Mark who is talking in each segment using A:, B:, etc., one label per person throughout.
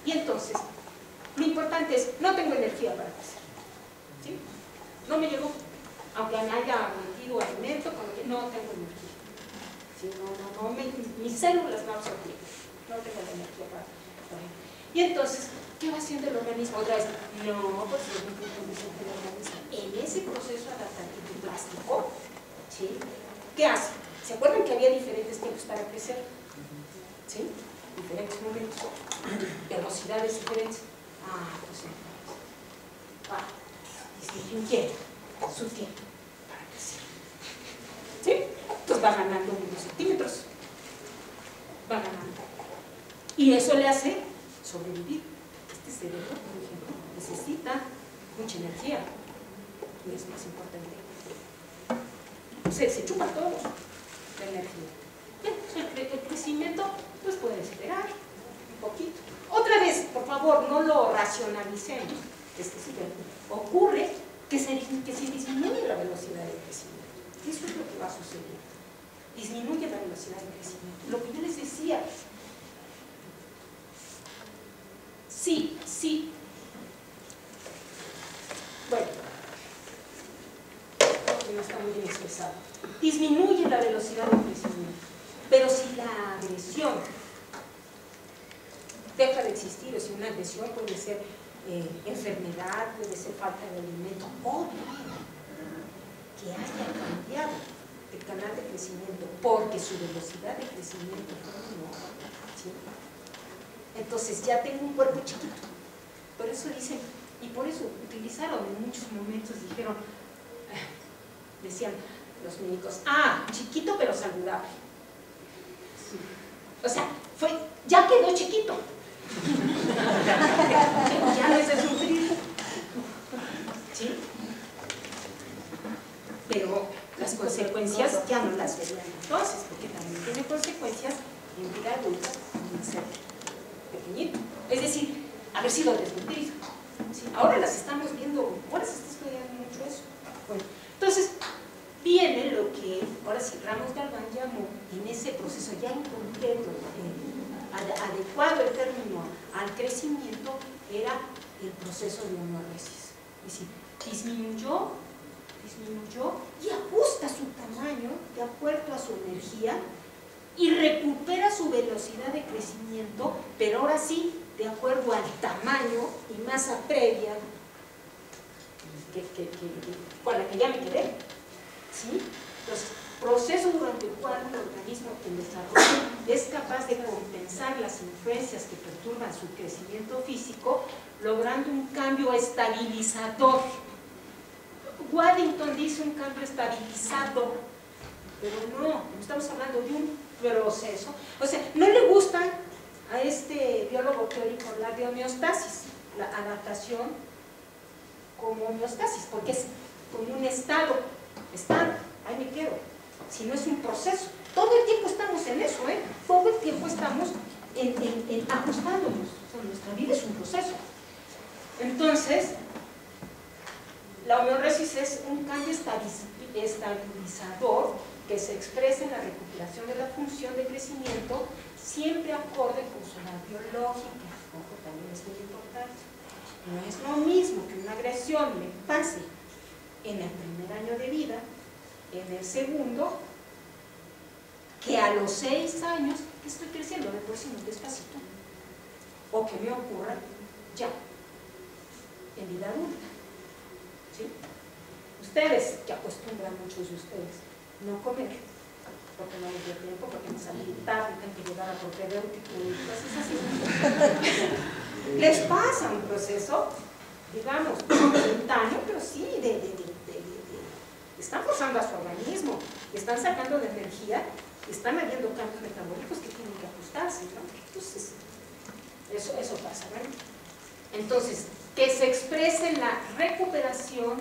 A: Y entonces, lo importante es, no tengo energía para crecer, ¿sí? No me llegó, aunque me haya metido alimento, no tengo energía. ¿Sí? Mis células no absorben, no tengo la energía para. Y entonces, ¿qué va haciendo el organismo? Otra vez, no, pues es un condición del organismo. En ese proceso adaptativo plástico, ¿sí? ¿Qué hace? ¿Se acuerdan que había diferentes tiempos para crecer? ¿Sí? Diferentes momentos, velocidades diferentes. Pues disminuye su tiempo para crecer. ¿Sí? Entonces va ganando unos centímetros. Va ganando. Y eso le hace sobrevivir. Este cerebro, por ejemplo, necesita mucha energía. Y es más importante. Se chupa todo la energía. Bien, el crecimiento pues puede esperar un poquito. Otra vez, por favor, no lo racionalicemos. Es decir, ocurre que se disminuye la velocidad de crecimiento. Eso es lo que va a suceder. Disminuye la velocidad de crecimiento. Lo que yo les decía. Sí. Bueno, no está muy bien expresado. Disminuye la velocidad de crecimiento. Pero si la agresión deja de existir, o si una agresión puede ser enfermedad, puede ser falta de alimento, o bien que haya cambiado el canal de crecimiento porque su velocidad de crecimiento no, ¿sí? Entonces ya tengo un cuerpo chiquito. Por eso dicen, y por eso utilizaron en muchos momentos, dijeron, decían los médicos, chiquito pero saludable. Sí. O sea, ya quedó chiquito. Ya no es de sufrir. ¿Sí? Pero las consecuencias ya no las verían entonces, porque también tiene consecuencias en vida adulta en ser pequeñito. Es decir, haber sido desnutrido. ¿Sí? Ahora las estamos viendo, ahora se está estudiando mucho eso. Bueno, entonces viene lo que, ahora sí, Ramos Galván llamó en ese proceso ya en concreto, adecuado el término al crecimiento, era el proceso de homeoresis. Es decir, disminuyó y ajusta su tamaño de acuerdo a su energía y recupera su velocidad de crecimiento, pero ahora sí, de acuerdo al tamaño y masa previa con la que ya me quedé. ¿Sí? Entonces, proceso durante el cual el organismo en desarrollo es capaz de compensar las influencias que perturban su crecimiento físico, logrando un cambio estabilizador. Waddington dice un cambio estabilizador, pero no estamos hablando de un proceso. O sea, no le gusta a este biólogo teórico hablar de homeostasis, la adaptación como homeostasis, porque es como un estado, ahí me quedo, si no es un proceso. Todo el tiempo estamos en eso, todo el tiempo estamos en ajustándonos. O sea, nuestra vida es un proceso. Entonces, la homeoresis es un cambio estabilizador que se expresa en la recuperación de la función de crecimiento, siempre acorde con su edad biológica. Ojo, también es muy importante. No es lo mismo que una agresión me pase en el primer año de vida, en el segundo, que a los 6 años que estoy creciendo de por sí muy despacito, o que me ocurra ya en vida adulta. ¿Sí? Ustedes, que acostumbran muchos de ustedes, no comer, porque no les dio tiempo, porque me salí tarde, tengo que llegar a propedéutico y cosas así. Les pasa un proceso, digamos, momentáneo, pero sí, están forzando a su organismo, están sacando de energía, están habiendo cambios metabólicos que tienen que ajustarse, ¿no? Entonces, eso pasa, ¿verdad? Entonces, que se exprese en la recuperación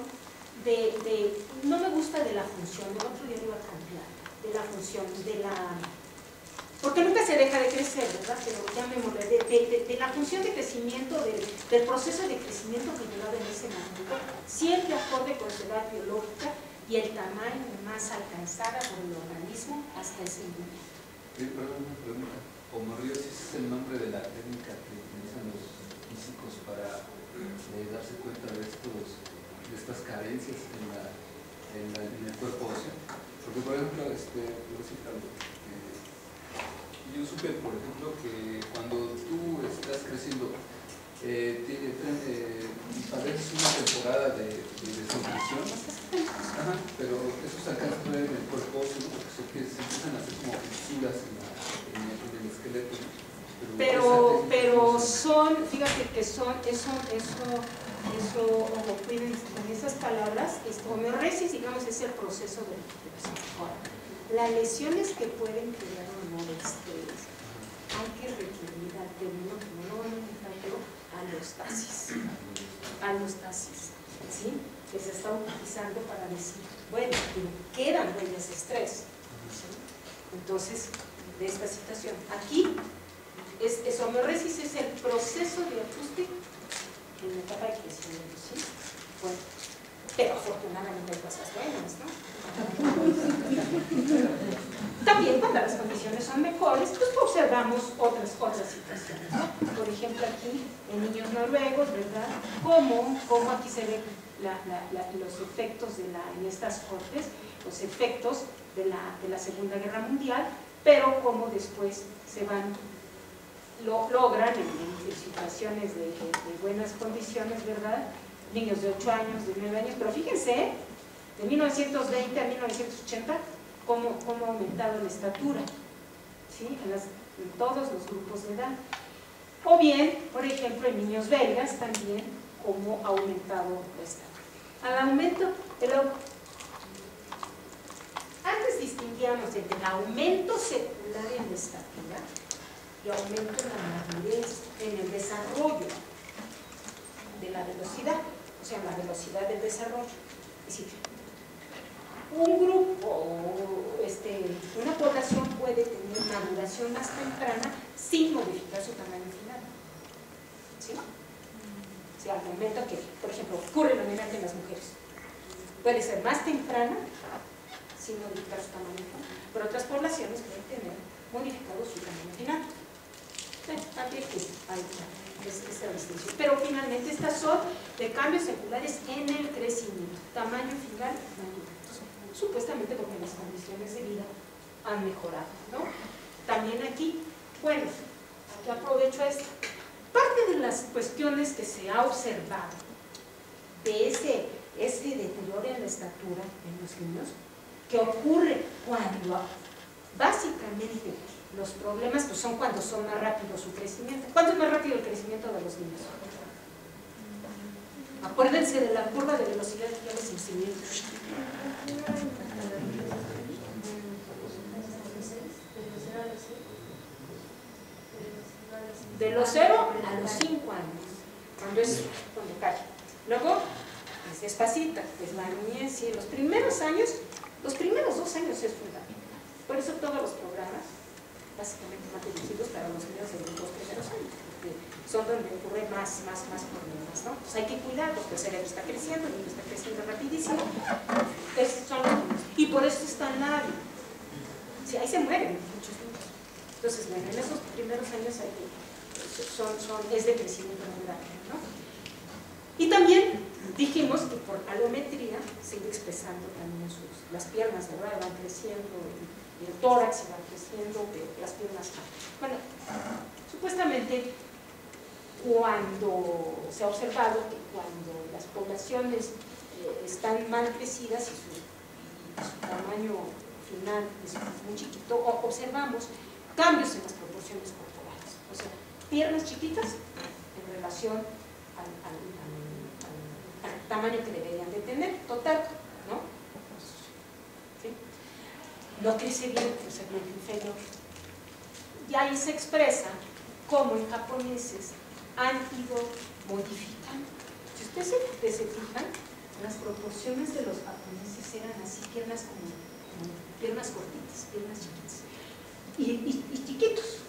A: no me gusta de la función, el otro día lo iba a cambiar, de la función, porque nunca se deja de crecer, ¿verdad? Pero llamémosle, de la función de crecimiento, del proceso de crecimiento que llevaba en ese momento, siempre acorde con su edad biológica y el tamaño de masa alcanzada por el organismo hasta ese momento.
B: Perdón, una pregunta. ¿Homeoresis es el nombre de la técnica que utilizan los diferencias en el cuerpo óseo. Porque, por ejemplo, voy a decir algo. Yo supe, por ejemplo, que cuando tú estás creciendo, padeces una temporada de desnutrición, pero eso se alcanza a ver en el cuerpo óseo, ¿no? Porque se empiezan a hacer como fisuras en el esqueleto, ¿no?
A: Pero son, fíjate que son, eso, en esas palabras, homeoresis, digamos, es el proceso de recuperación. Ahora, las lesiones que pueden crear homeoresis, hay que requerir al término, que no lo van a dejar, pero alostasis, ¿sí? Que se está utilizando para decir, bueno, quedan huellas de estrés, ¿sí? Entonces, de esta situación, aquí, homeoresis es el proceso de ajuste en la etapa de crecimiento, ¿sí? Bueno, pero afortunadamente hay cosas buenas, ¿no? También cuando las condiciones son mejores, pues observamos otras situaciones, ¿no? Por ejemplo, aquí en niños noruegos, ¿verdad? Cómo aquí se ven los efectos en estas cortes, los efectos de la Segunda Guerra Mundial, pero cómo después se van logran en situaciones de buenas condiciones, ¿verdad? Niños de 8 años, de 9 años, pero fíjense, de 1920 a 1980, cómo ha aumentado la estatura, ¿sí? En todos los grupos de edad. O bien, por ejemplo, en niños belgas también, cómo ha aumentado la estatura. Al aumento, antes distinguíamos entre el aumento secular en la estatura y aumento en la madurez, en el desarrollo de la velocidad, o sea, la velocidad del desarrollo. Es decir, un grupo, una población puede tener maduración más temprana sin modificar su tamaño final. ¿Sí? O sea, al momento que, por ejemplo, ocurre lo mismo en las mujeres, puede ser más temprana sin modificar su tamaño final, pero otras poblaciones pueden tener modificado su tamaño final. Aquí hay esa distinción. Pero finalmente estas son de cambios seculares en el crecimiento, tamaño final mayor. Entonces, supuestamente porque las condiciones de vida han mejorado, ¿no? También aquí, bueno, aquí aprovecho esto. Parte de las cuestiones que se ha observado de ese deterioro en la estatura en los niños, que ocurre cuando básicamente los problemas pues son cuando son más rápido su crecimiento. ¿Cuánto es más rápido el crecimiento de los niños? Acuérdense de la curva de velocidad que ya les enseñé. De los 0 a los 5 años, cuando cae. Luego, es despacita, es la niñez, y los primeros años, los primeros 2 años es fundamental. Por eso todos los programas básicamente más dirigidos para los niños de los 2 primeros años, porque son donde ocurren más problemas, ¿no? Pues hay que cuidar porque el cerebro está creciendo, el niño está creciendo rapidísimo. Esos son los niños. Y por eso es tan hábil. Sí, ahí se mueren muchos niños. Entonces, bueno, en esos primeros años es de crecimiento muy rápido, ¿no? Y también dijimos que por alometría se iba expresando también las piernas, ¿verdad? Van creciendo, el tórax va creciendo, las piernas van. Bueno, supuestamente cuando se ha observado que cuando las poblaciones están mal crecidas y su tamaño final es muy chiquito, observamos cambios en las proporciones corporales. O sea, piernas chiquitas en relación al tamaño que deberían de tener, total, ¿no? ¿Sí? No crece bien el segmento inferior. Y ahí se expresa cómo en japoneses han ido modificando. Si ustedes se fijan, las proporciones de los japoneses eran así, piernas como piernas cortitas, piernas chiquitas y chiquitos.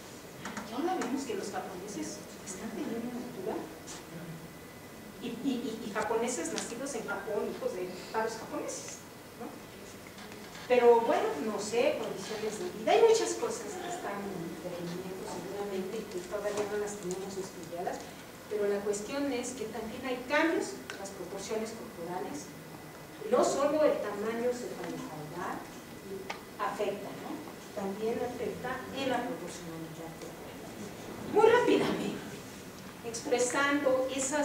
A: Y ahora vemos que los japoneses están teniendo una altura y japoneses nacidos en Japón, hijos de padres japoneses, ¿no? Pero bueno, no sé, condiciones de vida, hay muchas cosas que están interviniendo seguramente y que todavía no las tenemos estudiadas, pero la cuestión es que también hay cambios en las proporciones corporales No solo el tamaño cefalocaudal afecta, ¿no? También afecta en la proporcionalidad corporal. Muy rápidamente, expresando esa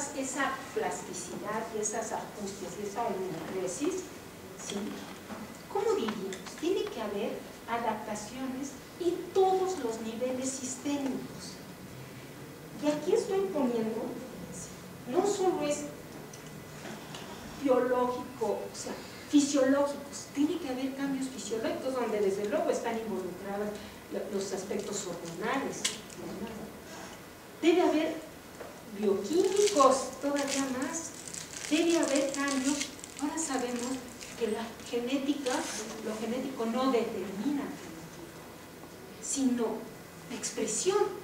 A: plasticidad y esas ajustes y esa enuresis, ¿sí? ¿Cómo diríamos? Tiene que haber adaptaciones en todos los niveles sistémicos. Y aquí estoy poniendo, no solo es biológico, o sea, fisiológicos, tiene que haber cambios fisiológicos donde desde luego están involucrados los aspectos hormonales. Debe haber bioquímicos, todavía más. Debe haber cambios. Ahora sabemos que la genética, lo genético no determina el fenotipo, sino la expresión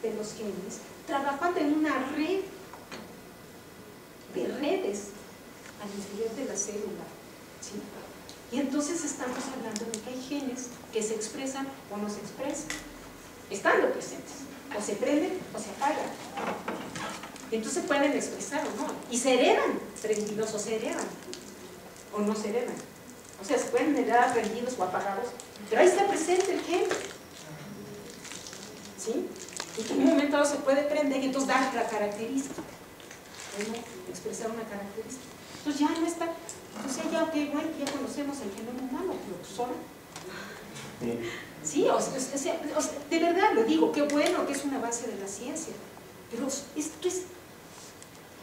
A: de los genes, trabajando en una red de redes al interior de la célula, ¿sí? Y entonces estamos hablando de que hay genes que se expresan o no se expresan, estando presentes, o se prenden o se apagan. Y entonces pueden expresar o no, y se heredan prendidos o se heredan o no se heredan. O sea, se pueden heredar prendidos o apagados, pero ahí está presente el gen, ¿sí? Y que en un momento dado se puede prender y entonces dar la característica, ¿no? Expresar una característica. Entonces ya no está, entonces ya, ok, bueno, ya conocemos el genoma humano, pero pues ahora. Sí, o sea, de verdad lo digo, qué bueno que es un avance de la ciencia, pero esto es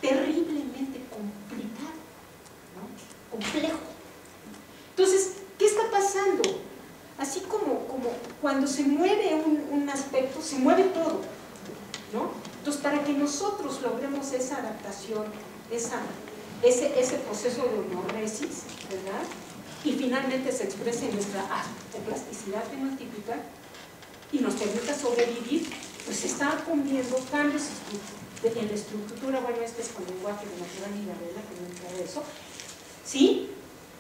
A: terriblemente complicado, ¿no? Complejo. Entonces, ¿qué está pasando? Así como cuando se mueve un aspecto, se mueve todo, ¿no? Entonces, para que nosotros logremos esa adaptación, ese proceso de homeoresis, ¿verdad? Y finalmente se exprese en nuestra plasticidad fenotípica y nos permita sobrevivir, pues se están cumpliendo cambios en la estructura. Bueno, este es con lenguaje de Maturana y Varela, que no entra de eso, ¿sí?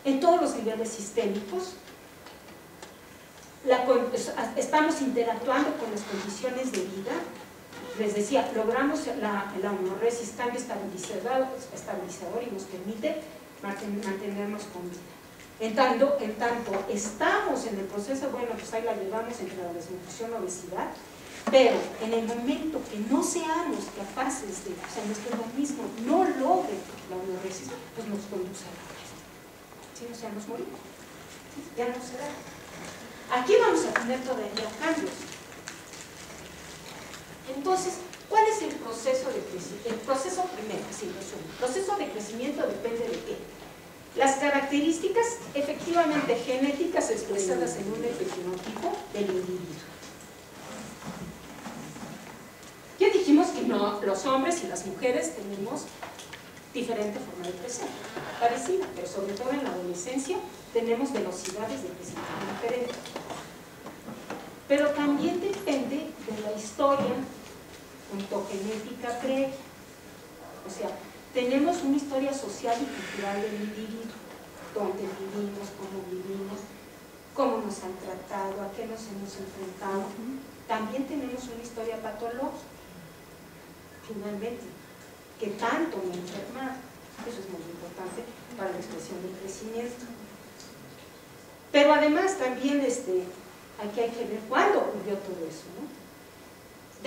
A: En todos los niveles sistémicos. Estamos interactuando con las condiciones de vida. Les decía, logramos la homeoresis, cambio estabilizador y nos permite mantenernos con vida. En tanto estamos en el proceso, bueno, pues ahí la llevamos entre la desnutrición y la obesidad, pero en el momento que no seamos capaces de, o sea, nuestro organismo no logre la homeoresis, pues nos conduce a la muerte. ¿Sí? O sea, nos morimos. ¿Sí? Ya no se da. Aquí vamos a tener todavía cambios. Entonces, ¿cuál es el proceso de crecimiento? El proceso primero, sí, resumo. El proceso de crecimiento depende de qué. Las características efectivamente genéticas expresadas en un fenotipo del individuo. Ya dijimos que no, los hombres y las mujeres tenemos diferente forma de crecer, parecida, pero sobre todo en la adolescencia tenemos velocidades de crecimiento diferentes. Pero también depende de la historia ontogenética previa. O sea, tenemos una historia social y cultural del individuo, dónde vivimos, cómo nos han tratado, a qué nos hemos enfrentado. También tenemos una historia patológica, finalmente, que tanto me ha enfermado. Eso es muy importante para la expresión del crecimiento. Pero además también aquí hay que ver cuándo ocurrió todo eso, ¿no?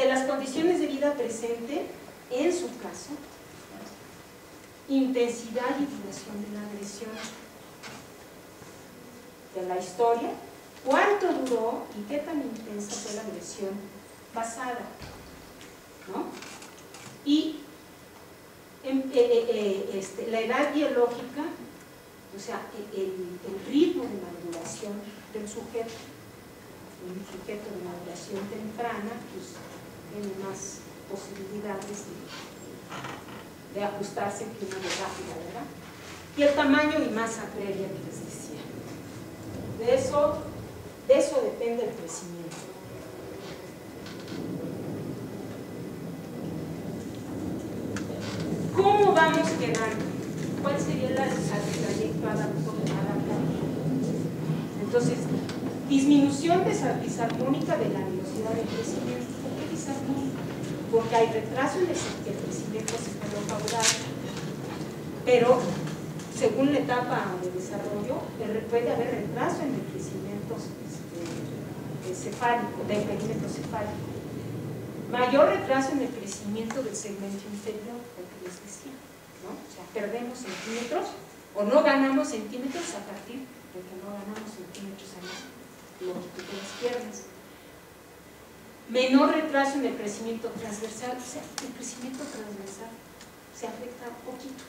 A: De las condiciones de vida presente, en su caso, intensidad y duración de la agresión, de la historia, cuánto duró y qué tan intensa fue la agresión pasada, ¿no? Y la edad biológica, o sea, el ritmo de maduración del sujeto. Un sujeto de maduración temprana, pues tiene más posibilidades de ajustarse que uno de rápida, ¿verdad? Y el tamaño y masa previa que les decía. De eso depende el crecimiento. ¿Cómo vamos quedando? ¿Cuál sería el trayecto adaptativo? Entonces, disminución disarmónica de la velocidad de crecimiento. ¿Por qué disarmónica? Porque hay retraso en el crecimiento cefalocaudal, pero según la etapa de desarrollo, puede haber retraso en el crecimiento cefálico, del perímetro cefálico. Mayor retraso en el crecimiento del segmento inferior, lo que les decía, ¿no? O sea, perdemos centímetros o no ganamos centímetros a partir de que no ganamos centímetros en la longitud de las piernas. Menor retraso en el crecimiento transversal, o sea, el crecimiento transversal se afecta un poquito.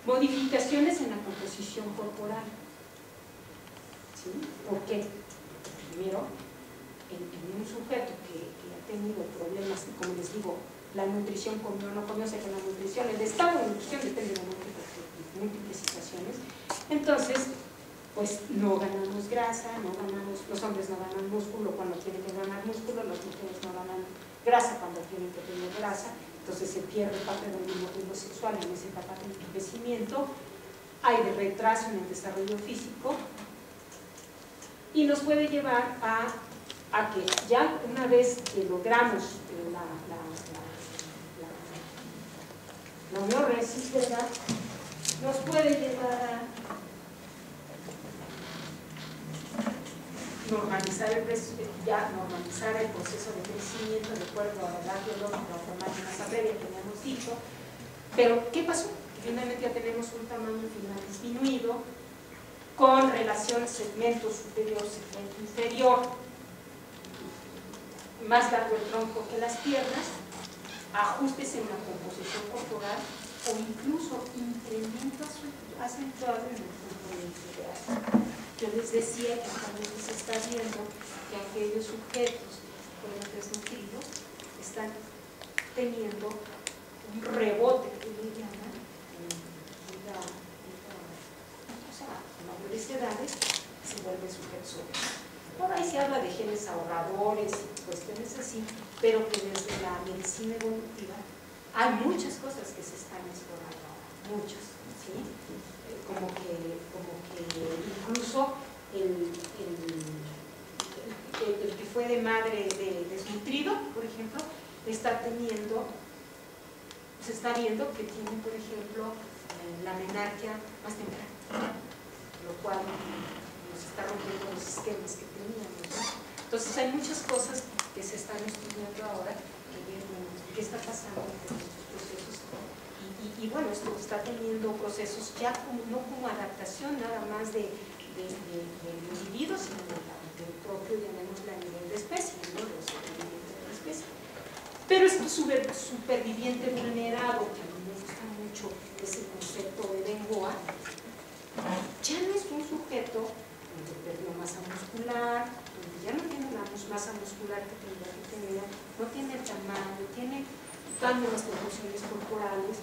A: Modificaciones en la composición corporal. ¿Sí? ¿Por qué? Primero, en un sujeto que ha tenido problemas, como les digo, la nutrición comió o no comió, o sea que la nutrición, el estado de nutrición depende de múltiples situaciones. Entonces, pues no ganamos grasa, no ganamos, los hombres no ganan músculo cuando tienen que ganar músculo, las mujeres no ganan grasa cuando tienen que tener grasa. Entonces se pierde parte del dimorfismo sexual en esa etapa de crecimiento, hay de retraso en el desarrollo físico y nos puede llevar a que ya una vez que logramos la homeoresis, ¿verdad? Nos puede llevar a normalizar el proceso de crecimiento de acuerdo a la edad biológica o máquina previa que habíamos dicho. Pero, ¿qué pasó? Finalmente ya tenemos un tamaño final disminuido con relación segmento superior, segmento inferior, más largo el tronco que las piernas, ajustes en la composición corporal o incluso incremento acentuado en el componente de grasa. Yo les decía que también se está viendo que aquellos sujetos que fueron desnutridos están teniendo un rebote que le llaman en mayores edades se vuelve sujetos obesos. Por ahí se habla de genes ahorradores y cuestiones así, pero que desde la medicina evolutiva hay muchas cosas que se están explorando ahora, muchas, ¿sí? Como que incluso el que fue de madre desnutrido, por ejemplo, se está viendo que tiene, por ejemplo, la menarquia más temprana, lo cual nos está rompiendo los esquemas que teníamos, ¿no? Entonces hay muchas cosas que se están estudiando ahora que vemos qué está pasando con estos procesos y bueno, esto está teniendo procesos ya no como adaptación nada más del individuo, sino del propio, llamémoslo a nivel de especie, ¿no? Los supervivientes de la especie. Pero este superviviente vulnerado, que a mí me gusta mucho ese concepto de Bengoa, ya no es un sujeto donde perdió masa muscular, donde ya no tiene la masa muscular que tendría que tener, no tiene el tamaño, tiene cambios en las proporciones corporales.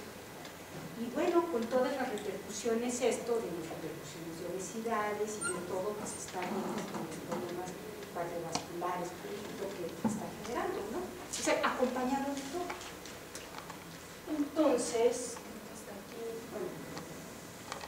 A: Y bueno, con todas las repercusiones de las repercusiones de obesidades y de todo que se está viendo con los problemas cardiovasculares, por ejemplo, que está generando, ¿no? O sea, acompañado de todo. Entonces, hasta aquí,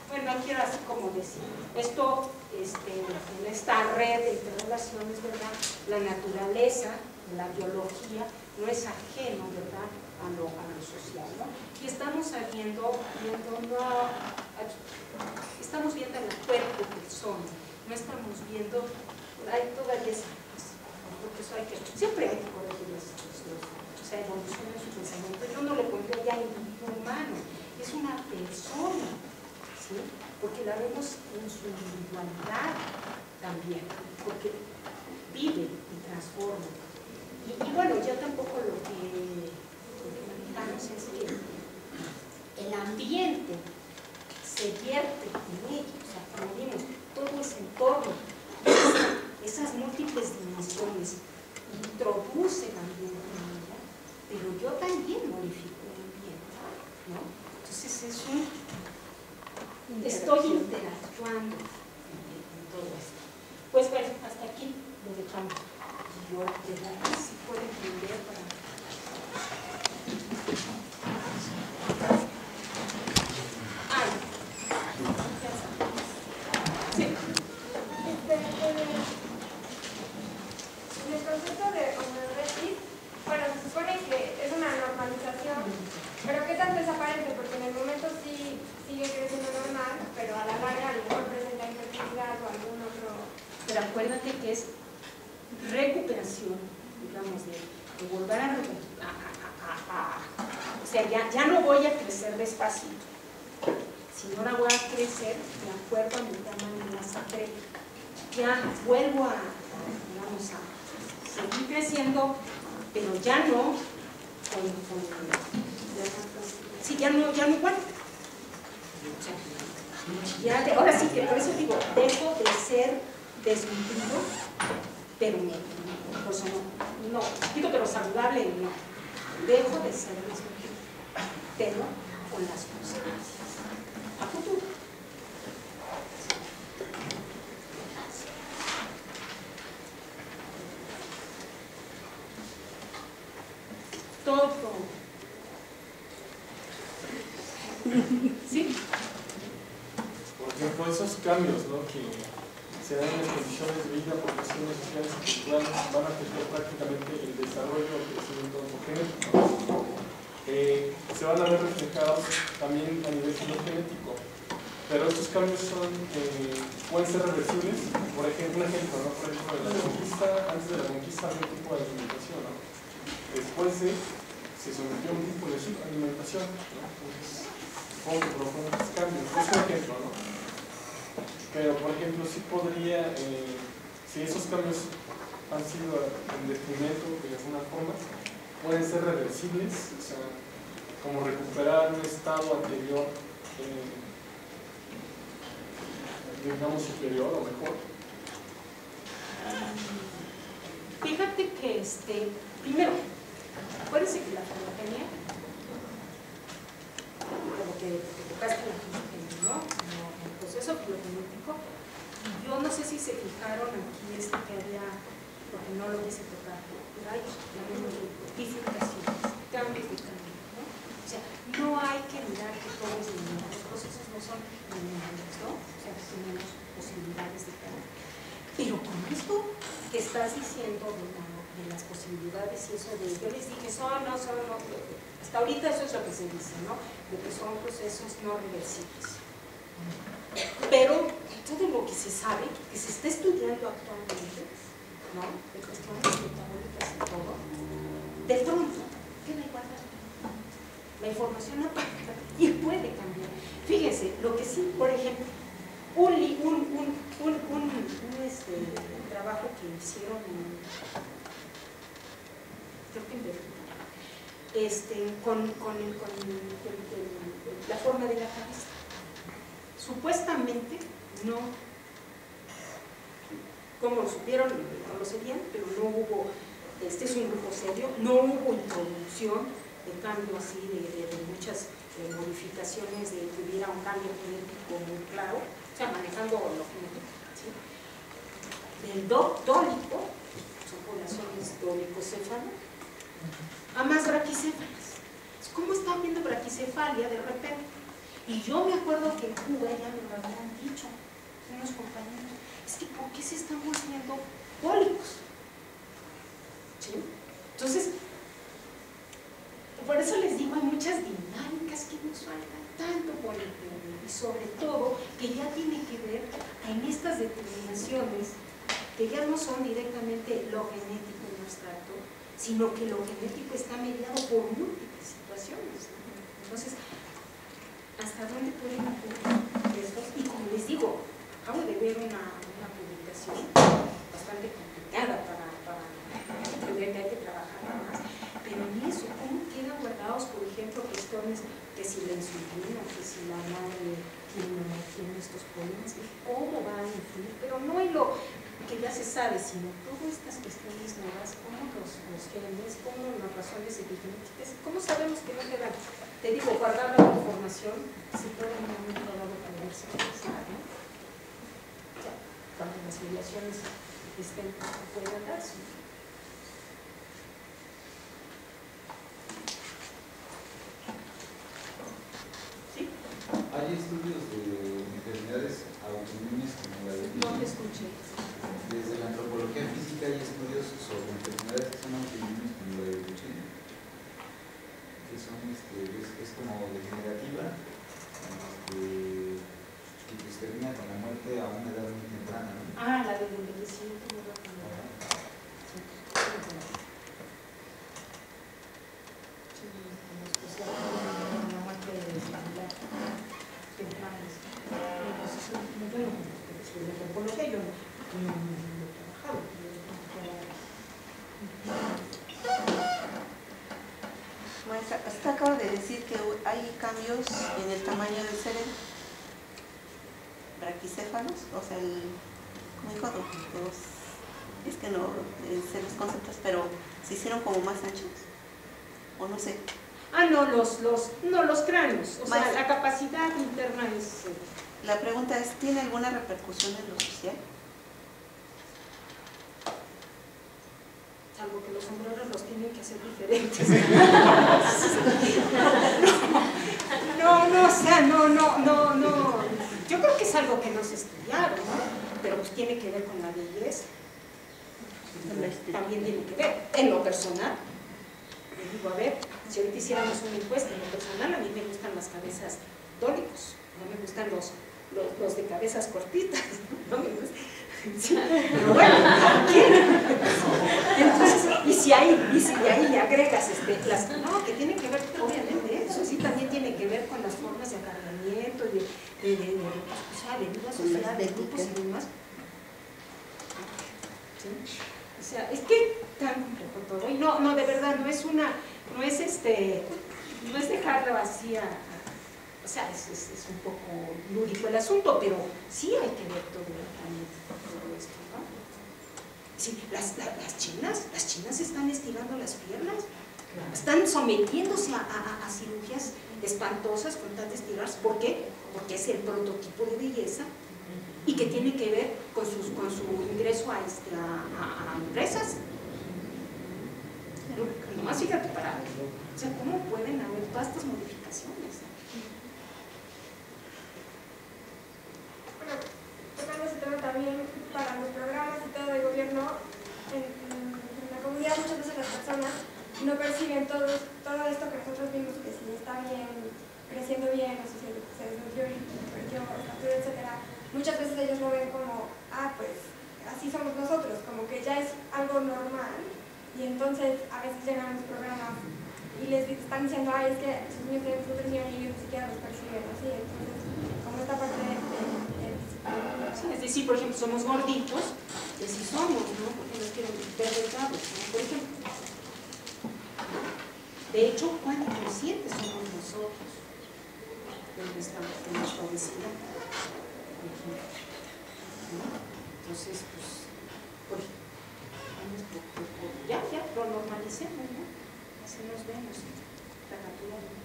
A: bueno, quiero así como decir, esto, en esta red de interrelaciones, ¿verdad? La naturaleza, la biología, no es ajeno, ¿verdad?, a lo social, ¿no? Y estamos viendo el cuerpo persona, no estamos viendo, hay todavía porque eso hay que, siempre hay que corregir o sea, evoluciona su pensamiento. Yo no le pondría ya individuo humano, es una persona, ¿sí? Porque la vemos en su individualidad también, porque vive y transforma. Y bueno, ya tampoco lo que manejamos es que el ambiente se vierte en ello, o sea, como vimos, todo ese entorno, esas múltiples dimensiones introduce el ambiente en ella, pero yo también modifico el ambiente, ¿no? Entonces estoy interactuando en todo esto. Pues bueno, hasta aquí lo dejamos. Yo de verdad si puedo entender para... Sí.
C: En el concepto de homeoresis, bueno, se supone que es una normalización, pero ¿qué tanto desaparece? Porque en el momento sí sigue creciendo
A: volver o sea, ya no voy a crecer despacito, sino ahora voy a crecer de acuerdo a mi tamaño más atlético. Ya vuelvo digamos, a seguir creciendo, pero ya no sí, ya no igual. O sea, ahora sí que por eso digo, dejo de ser desnutrido, pero pues no, digo que lo saludable no, dejo de ser desnutrido, pero con las consecuencias a futuro. Todo. ¿Sí?
D: Por ejemplo, esos cambios, ¿no?, que se dan en las condiciones de vida por cuestiones sociales y culturales van a afectar prácticamente el desarrollo o crecimiento genético. Se van a ver reflejados también a nivel genético, pero estos cambios pueden ser reversibles. Por ejemplo, ¿no? Por ejemplo, de la conquista, antes de la conquista había un tipo de alimentación, ¿no? Después se sometió a un tipo de alimentación, ¿no? Entonces, ¿cómo se proponen estos cambios? Es un ejemplo, ¿no? Pero, por ejemplo, sí podría, si esos cambios han sido en detrimento de alguna forma, pueden ser reversibles, o sea, como recuperar un estado anterior, digamos, superior o mejor.
A: Fíjate que primero, acuérdense que la filogenia, como que tocaste la filogenia, ¿no? El proceso filogenético, yo no sé si se fijaron aquí que había, porque no lo quise tocar, pero hay bifurcaciones, cambios de camino, ¿no? O sea, no hay que mirar que todo es lineal, los procesos no son lineales, ¿no? O sea, tenemos posibilidades de cambio. Pero con esto que estás diciendo de las posibilidades y eso de, yo les dije, hasta ahorita eso es lo que se dice, ¿no? De que son procesos no reversibles. Pero todo lo que se sabe, que se está estudiando actualmente, ¿no? De cuestiones metabólicas y todo, de pronto queda igual. La información apaga y puede cambiar. Fíjense, lo que sí, por ejemplo, un trabajo que hicieron creo que en Berlín, con la forma de la cabeza. Supuestamente no, como lo supieron, no lo sabían, pero no hubo, es un grupo serio, no hubo introducción de cambio así, de muchas modificaciones, de que hubiera un cambio genético muy claro, o sea, manejando lo genético, ¿sí? Del dólico, son poblaciones dólico-céfalas, a más braquicéfalas. ¿Cómo está habiendo braquicefalia de repente? Y yo me acuerdo que en Cuba ya me lo habían dicho unos compañeros, es que ¿por qué se están volviendo pólicos? ¿Sí? Entonces, por eso les digo, hay muchas dinámicas que nos faltan tanto por entender, y sobre todo que ya tiene que ver en estas determinaciones que ya no son directamente lo genético y lo abstracto, sino que lo genético está mediado por múltiples situaciones. Entonces, ¿hasta dónde pueden ocurrir estos? Y como les digo, acabo de ver una publicación bastante complicada para entender que hay que trabajar más, pero en eso, ¿cómo quedan guardados, por ejemplo, cuestiones que si la insulina, que si la madre tiene estos problemas, cómo van a influir? Pero no en lo que ya se sabe, sino todas estas cuestiones nuevas, cómo los genes, cómo las razones epigenéticas, cómo sabemos que no quedan, te digo, guardar la información, se puede en un momento dado poderse utilizar, ¿no? O sea, cuando las mediaciones puedan darse. ¿Sí?
B: Hay estudios de enfermedades autoinmunes como la de...
A: No te escuché.
B: Desde la antropología física hay estudios sobre enfermedades que son autoinmunes como la de Duchenne, que son, es como degenerativa, y pues termina con la muerte a una edad muy temprana, ¿no?
A: Ah, la del envejecimiento. no lo he trabajado.
E: Maestra, usted acaba de decir que hay cambios en el tamaño del cerebro. Braquicéfalos, o sea, ¿cómo dijo? Es que no sé los conceptos, pero se hicieron como más anchos, o no sé.
A: Ah, no, los cráneos, o sea,
E: Maestra,
A: la capacidad interna es...
E: la pregunta es, ¿tiene alguna repercusión en lo social?
A: Salvo que los sombreros los tienen que hacer diferentes. No, o sea, no. Yo creo que es algo que no se estudiaron, ¿no? Pero pues tiene que ver con la belleza. También tiene que ver, en lo personal. Les digo, a ver, si ahorita hiciéramos una encuesta, en lo personal a mí me gustan las cabezas dólicos, no me gustan los de cabezas cortitas, no me gustan. Sí, pero bueno, entonces, y si ahí le agregas no, que tiene que ver, obviamente, eso sí también tiene que ver con las formas de acarreamiento, de vida social, de grupos y demás. ¿Sí? O sea, es que tan complejo todo, y no, de verdad, no es dejarla vacía. O sea, es un poco lúdico el asunto, pero sí hay que ver todo esto, ¿no? Sí, las chinas están estirando las piernas, están sometiéndose a cirugías espantosas con tal de estirarse. ¿Por qué? Porque es el prototipo de belleza y que tiene que ver con su ingreso a empresas. Nomás fíjate para, o sea, ¿cómo pueden haber todas estas modificaciones?
C: Bueno, tocando ese tema también, para los programas y todo de gobierno, en la comunidad muchas veces las personas no perciben todo esto que nosotros vimos, que si está bien, creciendo bien, o si se desnutrió y perdió estatura, etcétera. Muchas veces ellos lo ven como, pues así somos nosotros, como que ya es algo normal, y entonces a veces llegan los programas y les están diciendo, es que sus niños tienen desnutrición y ellos ni siquiera los perciben así. Entonces, como esta parte de
A: sí, es decir, por ejemplo, somos gorditos, que sí somos, ¿no? Porque nos quieren ver delgados, ¿no? Por ejemplo. De hecho, ¿cuán inconscientes somos nosotros de nuestra obesidad? ¿No? Entonces, pues, ya lo normalicemos, ¿no? Así nos vemos, tan naturalmente.